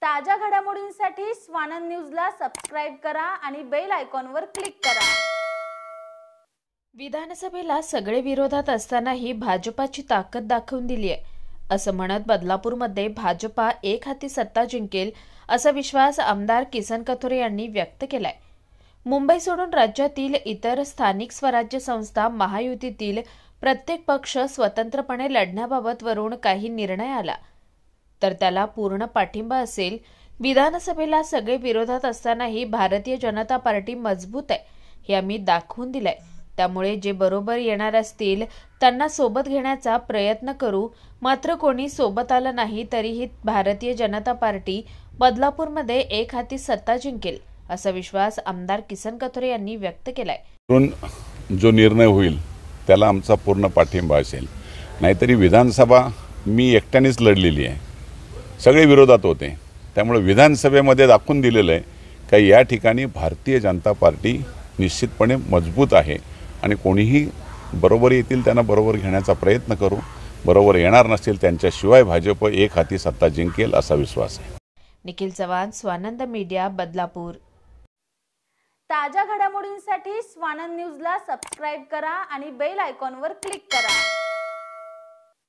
ताज्या घडामोडींसाठी स्वानंद न्यूजला सबस्क्राइब करा आणि बेल आयकॉनवर क्लिक करा। विधानसभेला सगळे विरोधात असतानाही भाजपाची ताकद दाखवून दिली आहे असं म्हणत बदलापूरमध्ये भाजपा एक हाती सत्ता जिंकेल असा विश्वास आमदार किसन कथोरे यांनी व्यक्त केलाय। मुंबई सोडून राज्यातील इतर स्थानिक स्वराज्य संस्था महायुतीतील प्रत्येक पक्ष स्वतंत्रपणे लढण्याबाबत वरून काही निर्णय आला तर त्याला पूर्ण पाठिंबा असेल। विधानसभेला सगळे विरोधात असतानाही भारतीय जनता पार्टी मजबूत आहे हे आम्ही दाखवून दिलंय। त्यामुळे जे बरोबर येणार असतील त्यांना सोबत घेण्याचा प्रयत्न करू, मात्र कोणी सोबत आलं नाही तरीही भारतीय जनता पार्टी बदलापूरमध्ये एक हाती सत्ता जिंकेल असा विश्वास आमदार किसन कथोरे यांनी व्यक्त केलाय। जो निर्णय होईल त्याला आमचा पूर्ण पाठिंबा असेल। नाहीतरी विधानसभा मी एकट्यानेच लढलेली आहे, सगळे विरोधात होते। त्यामुळे विधानसभेमध्ये दाखवून दिलेलं आहे की या ठिकाणी भारतीय जनता पार्टी निश्चितपणे मजबूत आहे आणि कोणीही बरोबर येतील त्यांना बरोबर घेण्याचा प्रयत्न करू, बरोबर येणार नसेल त्यांच्याशिवाय भाजप एक हाती सत्ता जिंकेल असा विश्वास आहे। निखिल चव्हाण, स्वानंद मीडिया, बदलापूर। ताज्या घडामोडींसाठी स्वानंद न्यूजला सबस्क्राइब करा आणि बेल आयकॉनवर क्लिक करा।